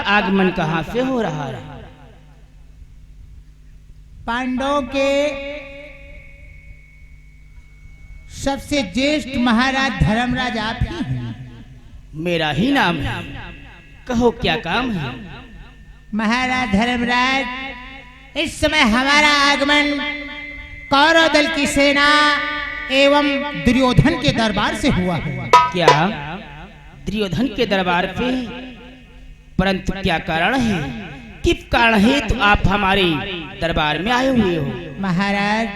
आगमन कहां से हो रहा है? पांडवों के सबसे ज्येष्ठ महाराज धर्मराज आप ही हैं। मेरा ही नाम है, कहो क्या काम है? महाराज धर्मराज, इस समय हमारा आगमन कौरव दल की सेना एवं दुर्योधन के दरबार से हुआ है। क्या दुर्योधन के दरबार पे? परंतु क्या कारण है, किस कारण है तो आप हमारे दरबार में आए हुए हो? महाराज,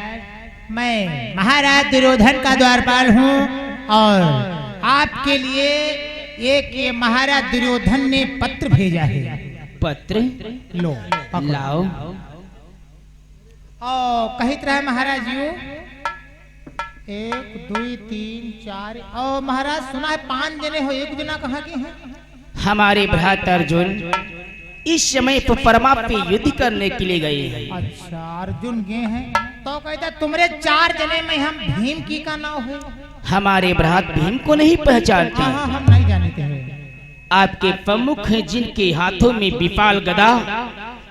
मैं महाराज दुर्योधन का द्वारपाल हूँ और आपके लिए एक ये महाराज दुर्योधन ने पत्र भेजा है। पत्र? लो लाओ। ओ कहित रहे महाराज जी, 1 2 3 4। ओ महाराज सुना है 5 जने हो, एक जना कहाँ के हैं? हमारे भ्राता अर्जुन इस समय परमा पे युद्ध करने के लिए गए हैं। अच्छा, अर्जुन गए हैं तो कहता तुम्हारे 4 जने में हम भीम की का नाम है। हमारे भ्रात भीम को नहीं पहचानते? हाँ, हम नहीं जानते हैं। आपके प्रमुख हैं जिनके हाथों में विपाल गदा,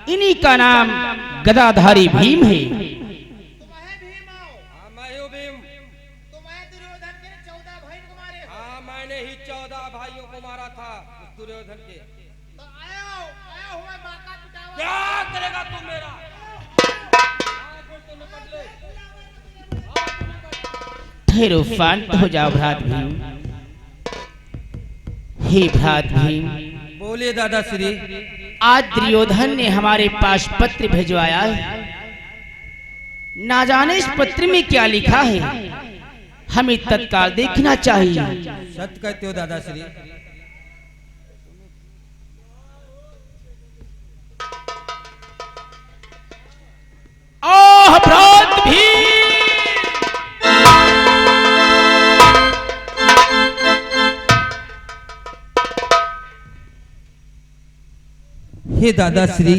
इन्हीं का नाम गदाधारी भीम है। मैंने ही 14 भाइयों को मारा था दुर्योधन के। तो आया हुआ बाका पिटावा। क्या करेगा तू मेरा? ठहरो, शांत हो जाओ भ्रात भीम। हे भ्रात भीम, बोलिए दादा श्री। आज दुर्योधन ने हमारे पास पत्र भिजवाया है। ना जाने इस पत्र में क्या लिखा है, हमें तत्काल देखना चाहिए। सत्य कहते हो दादा श्री। आह भ्रात भीम! हे दादा श्री,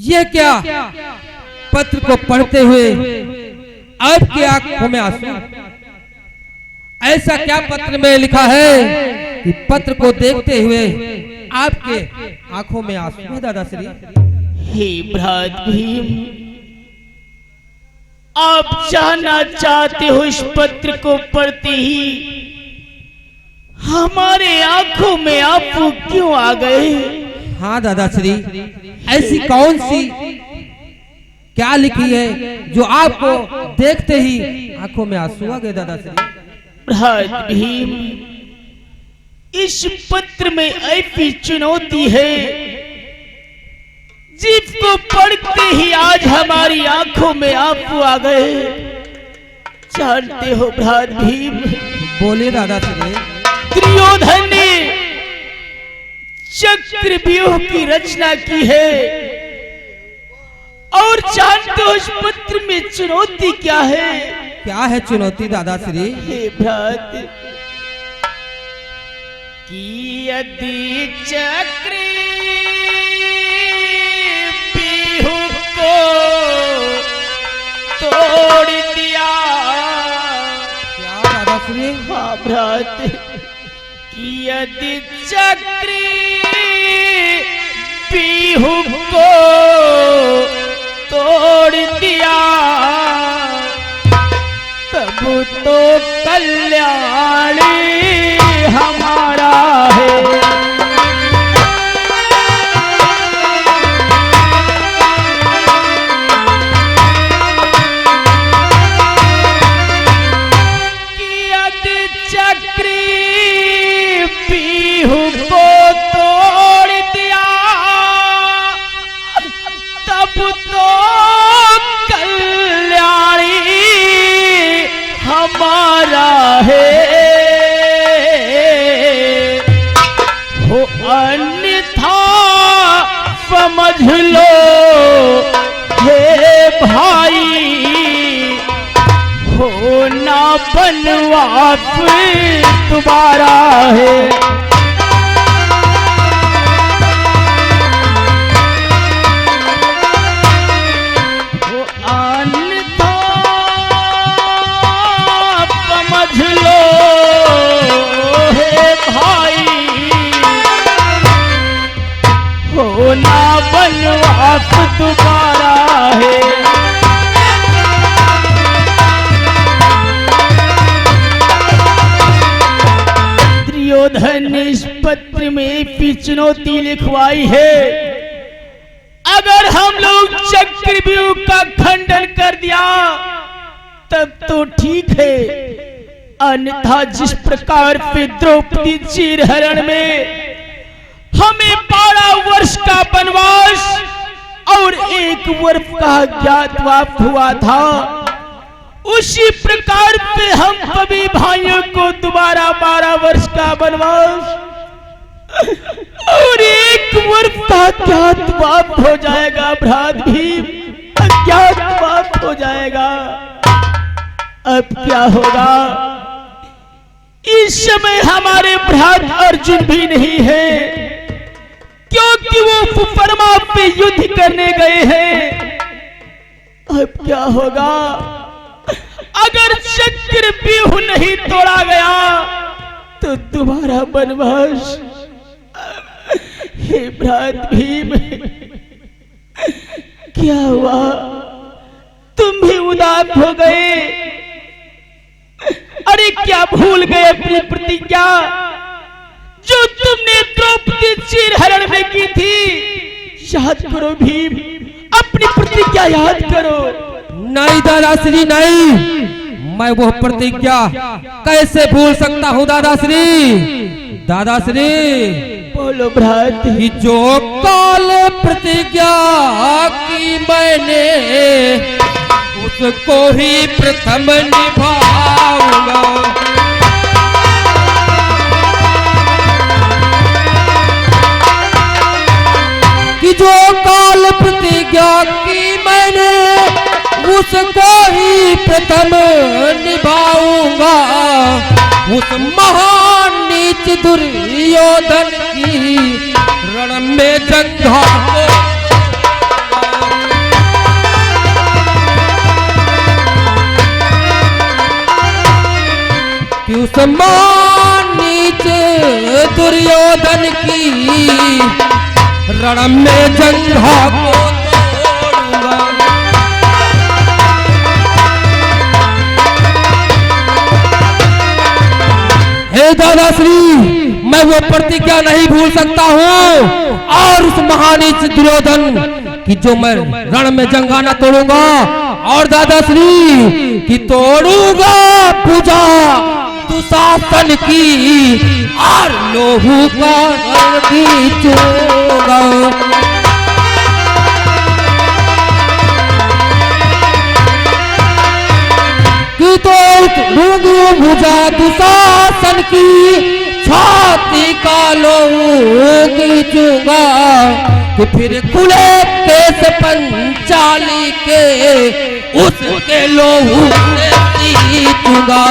ये क्या? पत्र को पढ़ते हुए आपकी आंखों में आंसू? ऐसा क्या पत्र में लिखा है कि पत्र को देखते हुए आपके आंखों में आंसू है दादा श्री? हे भ्रात भीम, आप जानना चाहते हो इस पत्र को पढ़ते ही हमारे आंखों में आंसू क्यों आ गए? हाँ दादा श्री, ऐसी कौन सी क्या लिखी है जो आपको देखते ही आंखों में आंसू आ गए दादा श्री? भ्रात भीम, इस पत्र में ऐसी चुनौती है जिसको पढ़ते ही आज हमारी आंखों में आंसू आ गए। जानते हो भ्रात भीम, बोले दादा श्री। दुर्योधन ने चक्रव्यूह की रचना की है और जानते हो इस पत्र में चुनौती क्या है? क्या है चुनौती दादा श्री? हे भ्रात, कि यदि चक्रव्यूह को तोड़ दिया। क्या दादा श्री? हाँ भ्रात, कि यदि चक्रव्यूह को तोड़ दिया तब तो कल्याण हमारा है। कि यदि चक्रव्यूह को तोड़ दिया तब तो कल्याणी हमारा है। हो अन्यथा समझ लो हे भाई, होना बनवास तुम्हारा है। समझ लो हे भाई, तो ना बनवास दोबारा है। दुर्योधन ने इस पत्र में भी चुनौती लिखवाई है, अगर हम लोग चक्रव्यूह का खंडन कर दिया तब तो ठीक है, अन्यथा जिस प्रकार पे द्रौपदी चीरहरण में हमें 12 वर्ष का वनवास और 1 वर्ष का ज्ञातवास हुआ था, उसी प्रकार पे हम सभी भाइयों को दोबारा 12 वर्ष का वनवास और 1 वर्ष का ज्ञातवास हो जाएगा। भ्रात भीम, अज्ञातवास हो जाएगा। अब क्या होगा? इस समय हमारे भ्रात अर्जुन भी नहीं है, क्योंकि वो सुपरमा पे युद्ध करने गए हैं। अब क्या होगा? अगर चक्रव्यूह नहीं तोड़ा गया तो दोबारा वनवास। हे भ्रात भीम, क्या हुआ? तुम भी उदास हो गए? अरे क्या भूल गए अपनी प्रतिज्ञा जो तुमने द्रौपदी चीरहरण में की थी? याद करो भीम, अपनी प्रतिज्ञा याद करो। नहीं दादाश्री नहीं, मैं वो प्रतिज्ञा कैसे भूल सकता हूँ दादाश्री। दादाश्री बोलो भ्रात। कि जो काल प्रतिज्ञा की मैंने उसको ही प्रथम निभाऊंगा। कि जो काल प्रतिज्ञा की मैंने उसको ही प्रथम निभाऊंगा। उस महान नीच दुर्योधन की रण में जंघा कि उस महान नीच दुर्योधन की रण में जंघा को तोड़ूंगा। हे दादाश्री, मैं वो प्रतिज्ञा नहीं भूल सकता हूँ, और उस महानीच दुर्योधन की जो मैं रण में जंघा न तोड़ूंगा, और दादाश्री की तोड़ूंगा पूजा दुशासन की, और लोहू का रण खींचूंगा। कि तोड़ूंगा भुजा दुशासन की, छाती का लोहू खींचूंगा। कि फिर खुले केस पंचाली के उसके लोहू से खींचूंगा।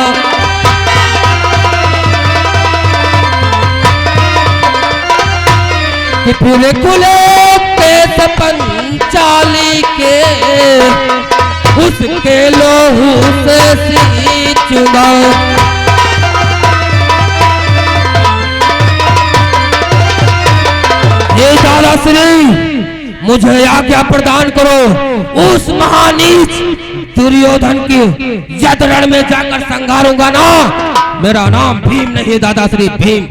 कि फिर खुले केस पंचाली के उसके लोहू से सींचूंगा। हे दादाश्री, मुझे आज्ञा प्रदान करो, उस महानीच दुर्योधन की यद रण में जाकर संघारूंगा ना। मेरा नाम भीम नहीं दादाश्री, भीम।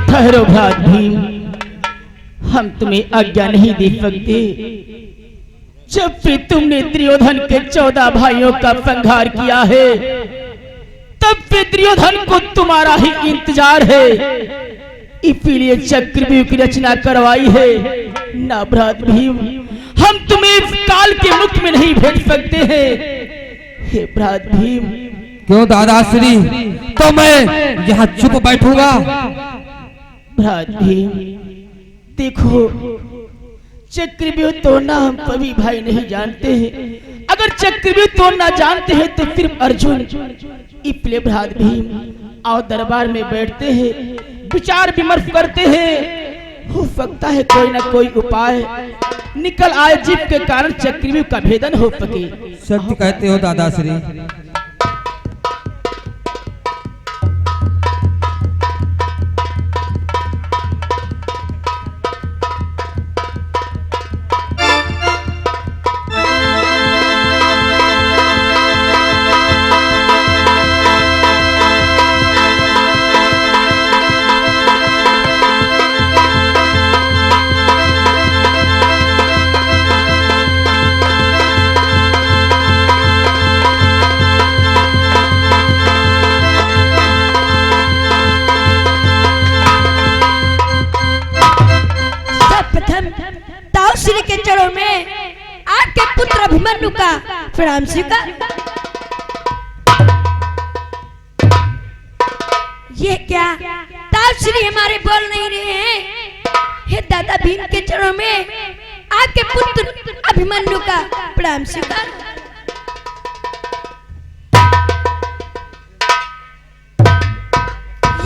ठहरो भ्रात भीम, हम तुम्हें आज्ञा नहीं दे सकते। जब भी तुमने दुर्योधन के 14 भाइयों का संहार किया है, तब भी दुर्योधन को तुम्हारा ही इंतजार है, इसीलिए चक्रव्यूह की रचना करवाई है ना। भ्रात भीम, हम तुम्हें काल के मुख में नहीं भेज सकते हैं। हे भ्रात भीम। क्यों दादाश्री, तो मैं यहाँ चुप बैठूंगा? भ्रात भीम देखो, चक्रव्यूह तोड़ना हम सभी भाई नहीं जानते हैं। अगर चक्रव्यूह तोड़ना जानते हैं तो सिर्फ अर्जुन। इसलिए भ्रात भीम आओ दरबार में बैठते हैं, विचार विमर्श करते हैं। हो सकता है कोई ना कोई उपाय निकल आए जिसके कारण चक्रव्यूह का भेदन हो सके। सत्य कहते हो दादाश्री। पुत्र अभिमन्यु का प्रणाम स्वीकार। ये क्या ताश्री हमारे बोल नहीं रहे हैं? हे दादा भीम के चरणों में आपके पुत्र अभिमन्यु का प्रणाम स्वीकार।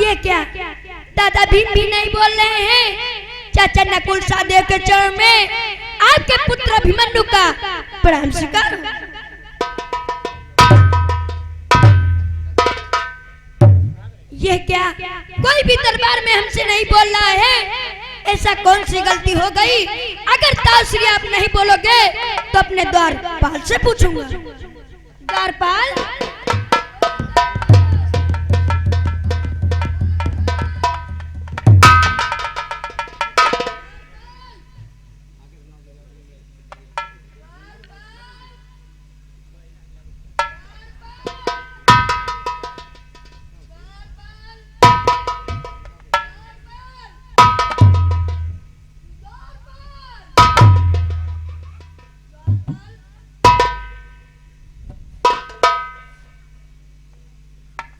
ये क्या दादा भीम भी नहीं बोल रहे हैं? चाचा नकुल सहदेव के चरण में आपके पुत्र अभिमन्यु का प्रणाम स्वीकार। ये क्या कोई भी दरबार में हमसे नहीं बोल रहा है? ऐसा कौन सी गलती हो गई? अगर ताश्री आप नहीं बोलोगे तो अपने द्वारपाल से पूछूंगा। द्वारपाल,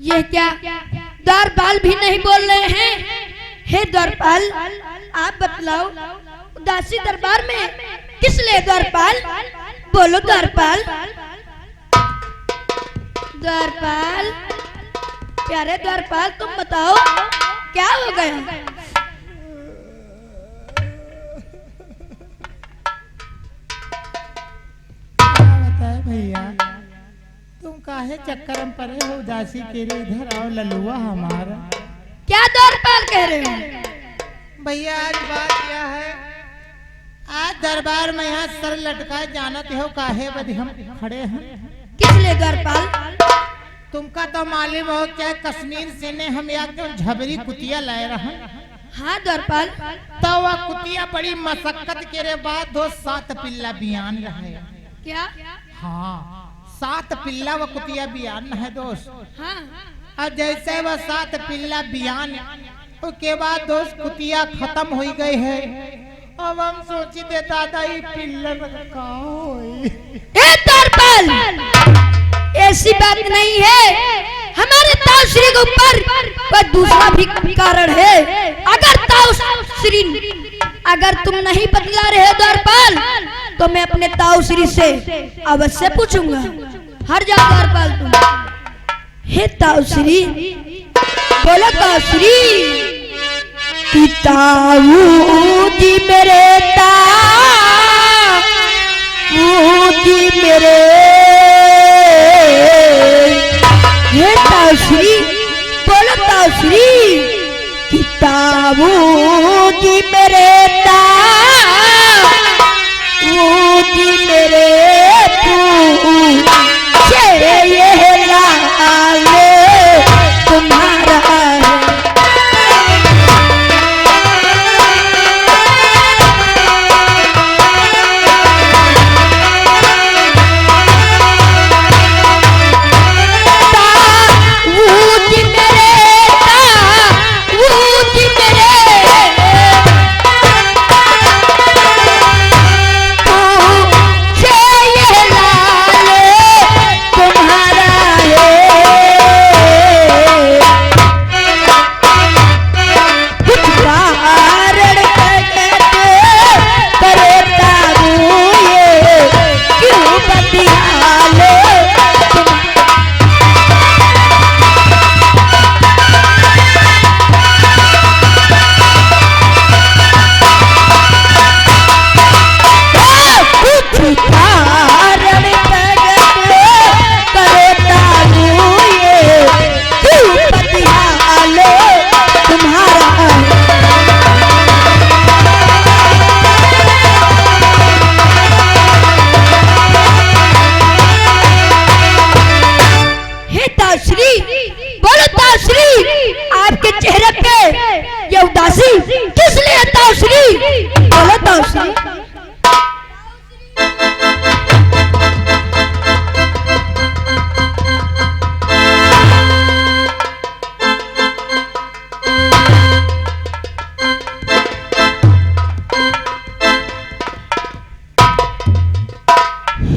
ये क्या द्वारपाल भी नहीं बोल रहे हैं? हे द्वारपाल, आप बतलाओ उदासी दरबार में किस लिए? द्वारपाल बोलो। द्वारपाल, द्वारपाल, प्यारे द्वारपाल तुम बताओ क्या हो गया? बताए भैया, तुम काहे चक्कर में पड़े हो? उदासी के लिए इधर आओ ललुआ हमारा। क्या द्वारपाल कह रहे हो? भैया आज बात क्या है, आज दरबार में यहाँ सर लटकाए जानत हो काहे बदे हम खड़े हैं? किस लिए द्वारपाल? तुमका तो मालूम हो क्या कश्मीर से ने हम एकदम झबरी कुतिया लाए रहे। हाँ द्वारपाल। तो वह कुतिया बड़ी मशक्कत के बाद दो 7 पिल्ला बियान रहे। क्या? हाँ 7 पिल्ला व कुतिया बियान है दोस्त। हाँ। और जैसे वह 7 पिल्ला बियान उसके बाद दोस्त कुतिया खत्म हो गई है। अब हम सोची दे दादा ये पिल्ला का होई। द्वारपाल, ऐसी बात नहीं है। हमारे ताश्री के ऊपर कोई दूसरा भी कारण है। अगर ताश्री अगर तुम नहीं बतला रहे हो द्वारपाल तो मैं अपने ताश्री से अवश्य पूछूंगा। हर जा द्वारपाल तुम। हे ताश्री, बोलो ताश्री। कि ताऊ जी मेरे, ताऊ जी मेरे, हे ताश्री, बोलो ताश्री। कि ताऊ जी मेरे, ताऊ जी मेरे, ये लाल तुम्हारा है। ताऊ जी मेरे, ताऊ जी मेरे,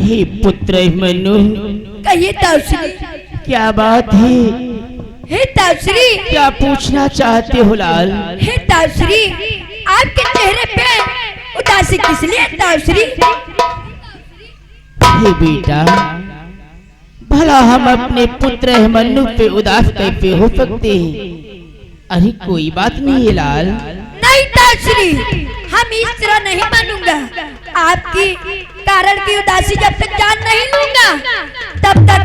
हे पुत्र मनु, कहिए ताऊश्री। क्या बात है? हे ताऊश्री, क्या पूछना चाहते हो लाल? हे ताऊश्री, आपके चेहरे पे उदासी किस लिए ताऊश्री? हे बेटा, भला हम अपने पुत्र मनु पे उदास कैसे हो सकते हैं? अरे कोई बात नहीं है लाल। नहीं ताऊश्री, हम इस तरह नहीं मानूंगा। आपकी कारण की उदासी जब तक जान नहीं लूंगा तब तक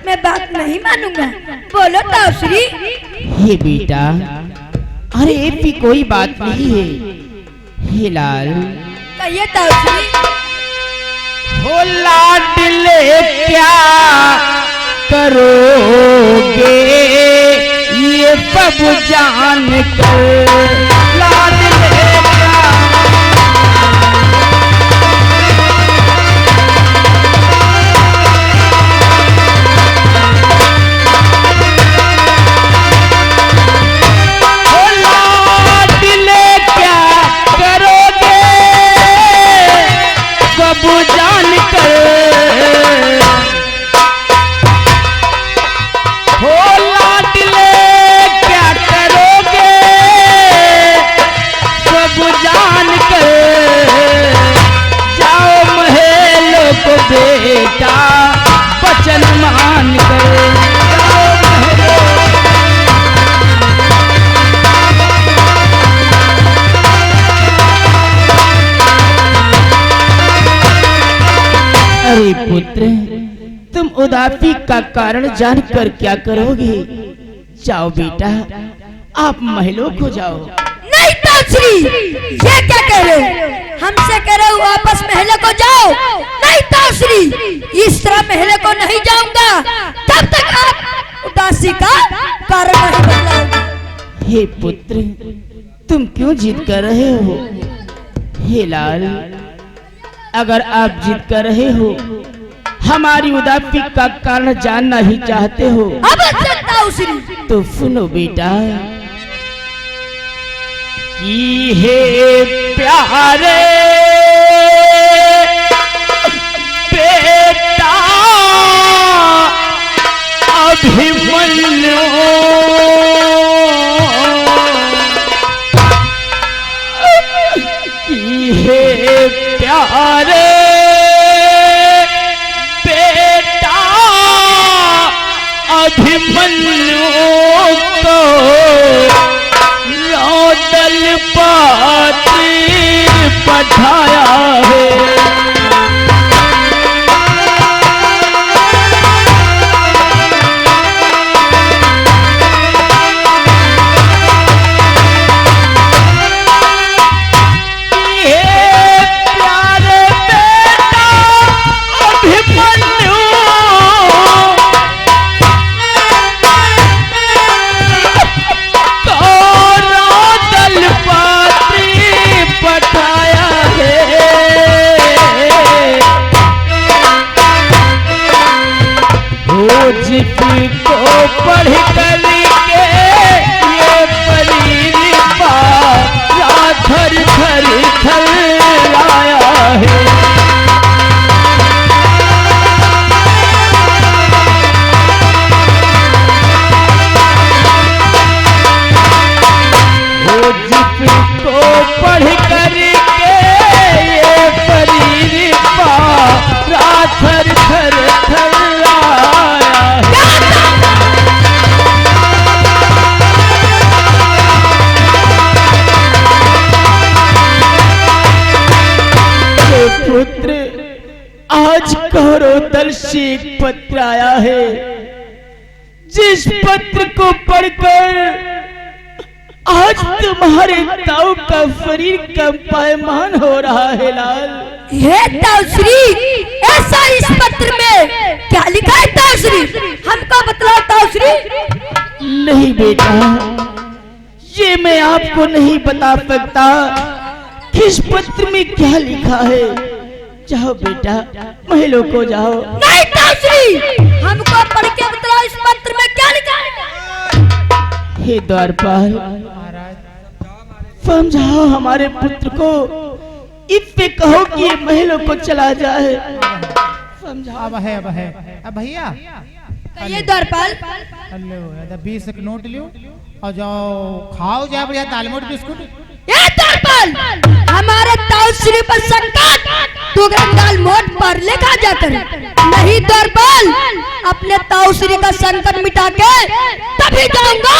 मैं बात नहीं मानूंगा। बोलो ताऊश्री। हे बेटा, अरे ऐसी कोई बात नहीं है। हे लाल, कहिए ताऊश्री। हो लाडले क्या करोगे ये सब जान कर, लाडले क्या बेटा बचन मान कर। अरे पुत्र, तुम उदासी का कारण जानकर क्या करोगे? जाओ बेटा, आप महलों को जाओ। नहीं ताऊश्री, ये क्या कह रहे हो? हमसे कह रहे हो वापस महलों को जाओ। नहीं ताऊश्री, इस तरह महलों को नहीं जाऊंगा तब तक आप उदासी का कारण नहीं बदलाओगे। हे पुत्र, तुम क्यों जिद कर रहे हो? हे लाल, अगर आप जिद कर रहे हो, हमारी उदासी का कारण जानना ही चाहते हो, अब ताऊश्री तो सुनो बेटा कि हे प्यारे बेटा अभिमन्यु, कि हे प्यारे बेटा अभिमन्यु को दल पाती पठाया है। जिसको पढ़ कर के ये परिरिपा थर थर थर आया है। वो जिसको पढ़ कर के ये परिरिपा थर थर थर पुत्र, आज कौरवदल से एक पत्र आया है, जिस पत्र को पढ़कर आज तुम्हारे ताऊ का शरीर कंपायमान हो रहा है लाल। हे ताऊश्री, ऐसा इस पत्र में क्या लिखा है ताऊश्री? हमको बतलाओ ताऊश्री। नहीं बेटा, ये मैं आपको नहीं बता सकता किस पत्र में क्या लिखा है। जाओ बेटा, महलों को जाओ। नहीं ताऊश्री, हमको पढ़ के बतलाओ इस पत्र में क्या लिखा है। हे द्वारपाल, समझाओ हमारे पुत्र को, इससे कहो कि ये महलों को चला जाए। समझा। अब है अब भैया ये द्वारपाल हेलो 20 का नोट लियो और जाओ खाओ जाओ भैया दाल मोट बिस्कुट। ये द्वारपाल हमारे ताऊ श्री पर संकट तू दाल मोट पर लेखा जाकर नहीं द्वारपाल अपने ताऊ श्री का संकट मिटा के तभी जाऊंगा।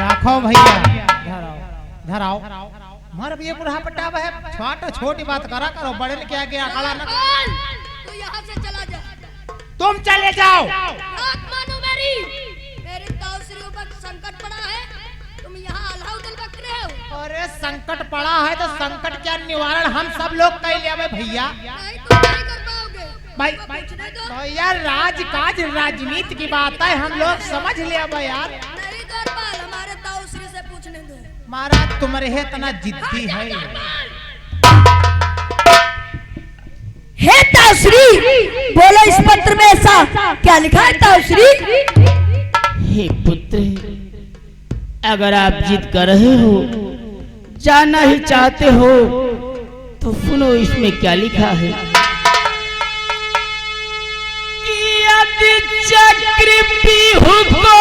रखो भैया धराओ मर भी बुढ़ा पट्टा है छोटा छोटी बात करा करो बड़े ने क्या किया अकड़ा न तू यहाँ से चला जा। तुम चले जाओ। बात मानो मेरे ताऊ श्री पर संकट पड़ा है तुम यहाँ अल्लाह उदल बक रहे हो। अरे संकट पड़ा है तो संकट क्या निवारण हम सब लोग कर लिया भैया। नहीं तुम नहीं कर पाओगे भैया राजकाज राजनीति की बात है हम लोग समझ लिया यार। नहीं द्वारपाल हमारे ताऊ श्री से पूछने दो। महाराज तुम्हारे है इतना जिद्दी है। हे ताऊश्री बोलो इस पत्र में ऐसा क्या लिखा है ताऊश्री? हे पुत्र अगर आप जिद कर रहे हो जाना ही चाहते हो तो सुनो इसमें क्या लिखा है। यदि चक्र पीहू को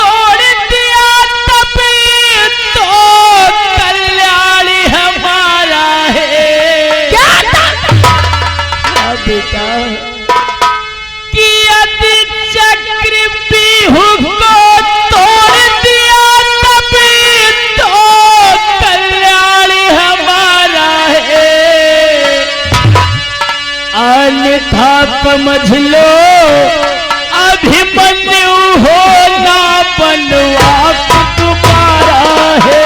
तोड़ दिया तभी तो कल्याण हमारा है। क्या बेटा कि यदि चक्र पीहू को तोड़ दिया तभी तो कल्याण हमारा है। अन्यथा समझ लो अभिमन्यु होना बनवास तुम्हारा है।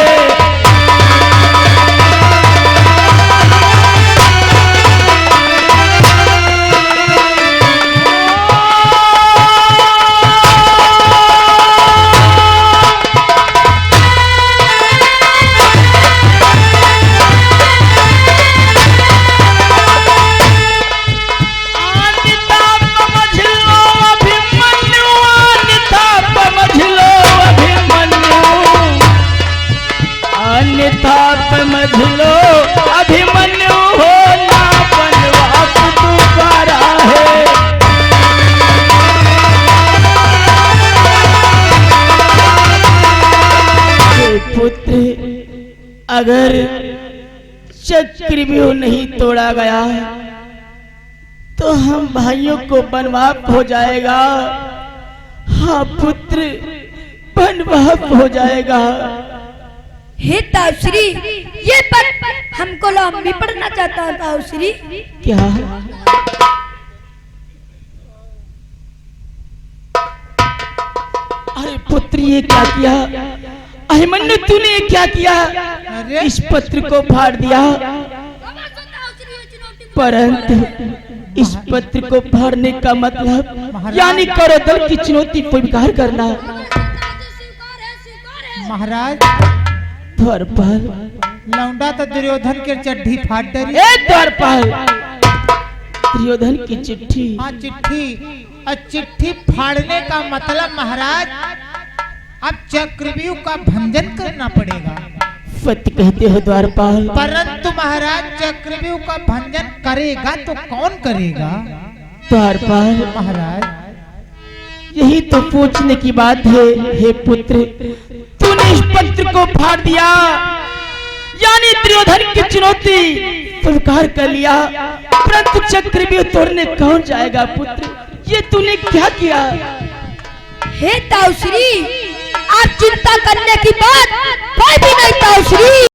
समझ लो अभिमन्यु होना बनवास तुम्हारा है। पुत्र अगर चक्रव्यूह नहीं तोड़ा गया तो हम भाइयों को बनवास हो जाएगा। हाँ पुत्र बनवास हो जाएगा। हे ताऊश्री ये पद हमको लंबी पढ़ना चाहता है ताऊश्री। क्या अरे पुत्र ये क्या किया? अभिमन्यु तूने क्या किया? इस पत्र को फाड़ दिया परंतु इस पत्र को फाड़ने का मतलब यानी करोदल की चुनौती को स्वीकार करना। महाराज द्वारपाल लौंडा तो दुर्योधन के चड्ढी फाड़ डरी। द्वारपाल दुर्योधन की चिट्ठी। हाँ चिट्ठी और चिट्ठी फाड़ने का मतलब महाराज अब चक्रव्यूह का भंजन करना पड़ेगा। सत्य कहते हो द्वारपाल। परंतु महाराज चक्रव्यूह का भंजन करेगा तो कौन करेगा? द्वारपाल महाराज यही तो पूछने की बात है। हे पुत्र तूने इस पत्र को फाड़ दिया यानी दुर्योधन की चुनौती स्वीकार कर लिया परंतु चक्रव्यूह तोड़ने कौन जाएगा? पुत्र ये तूने क्या किया? हे ताऊश्री आप चिंता करने की बात कोई भी नहीं ताऊश्री।